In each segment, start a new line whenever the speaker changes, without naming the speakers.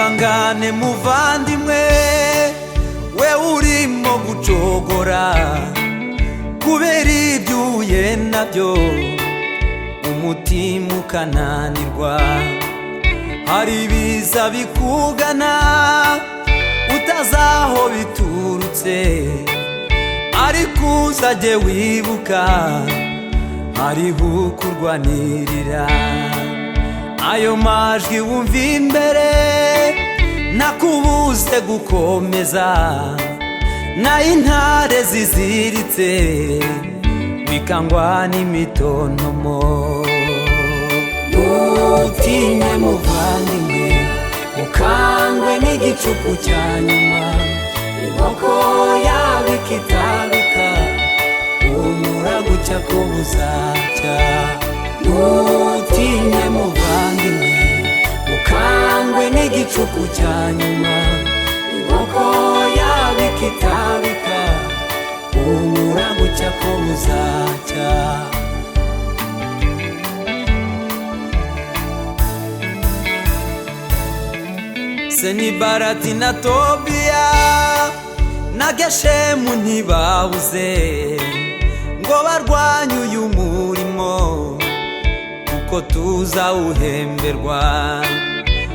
Ihangane muvandimwe, we urimo gucogora kubera ibyo uhuye nabyo umutima ukananirwa. Hari ibiza bikugana utazi aho biturutse, ariko uzajye wibuka hariho ukurwanirira. Ayo majwi wumva imbere nakubuze gukomeza, nayo intare ziziritse bikangwa n'imitontomo. Ntutinye muvandimwe, ukangwe n'igicuku cya nyuma, inkoko yawe ikitabika, humura gucya ko buzacya. Ntutinye muvandimwe, ukangwe n'igicuku cya nyuma, inkoko yawe ikitabika, humura gucya ko buzacya. Senibarati na Tobiya na Geshemu ntibabuze ngo barwanye uyu murimo, kuko tuzawuhemberwa.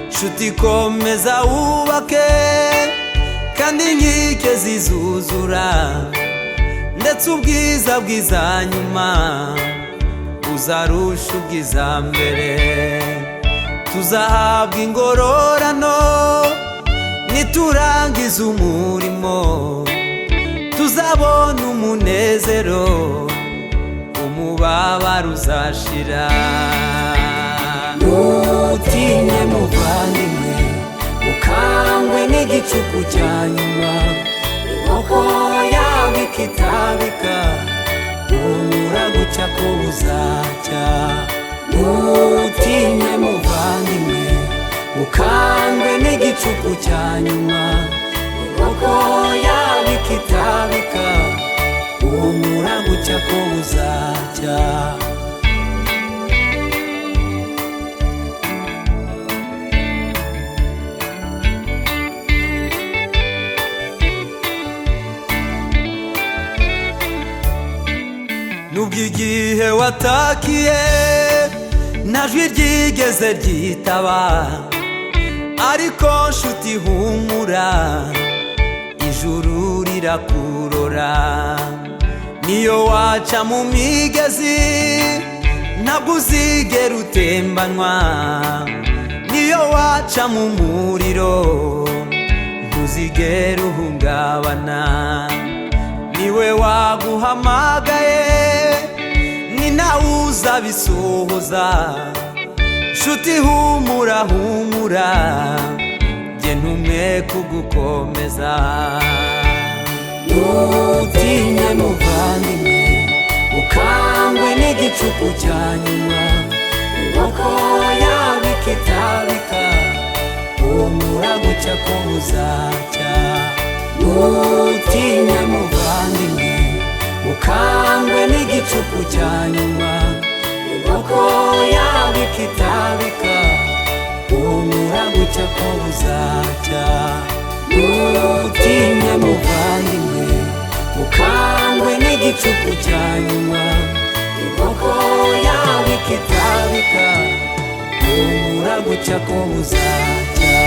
Nshuti komeza wubake kandi inkike zizuzura, ndetse ubwiza bwiza nyuma buzarusha ubwiza mbere. Tuzahabwa ingororano niturangiza umurimo, tuzabona umunezero, umubabaro uzashira. Ntutinye muvandimwe, ukangwe n'igicuku cya nyuma, inkoko yawe ikitabika, humura gucya ko buzacya. Ntutinye muvandimwe, ukangwe n'igicuku cya nyuma, inkoko yawe ikitabika, humura gucya ko buzacya. Nubwo igihe watakiye nta jwi ryigeze ryitaba, ariko nshuti humura, ijuru rirakurora. Niyo waca mu migezi ntabwo uzigera utembanwa, niyo waca mu muriro ntuzigera uhungabana. Niwe waguhamagaye, ni nawe uzabisohoza. Nshuti humura humura, jye ntumwe kugukomeza. Ntutinye muvandimwe, ukangwe n'igicuku cya nyuma, inkoko yawe ikitabika, humura gucya ko buzacya. Ntutinye muvandimwe, ukangwe n'igicuku cya nyuma, inkoko yawe ikitabika, humura gucya ko buzacya. Ntutinye muvandimwe, ukangwe n'igicuku cya nyuma, inkoko yawe ikitabika, humura gucya ko buzacya.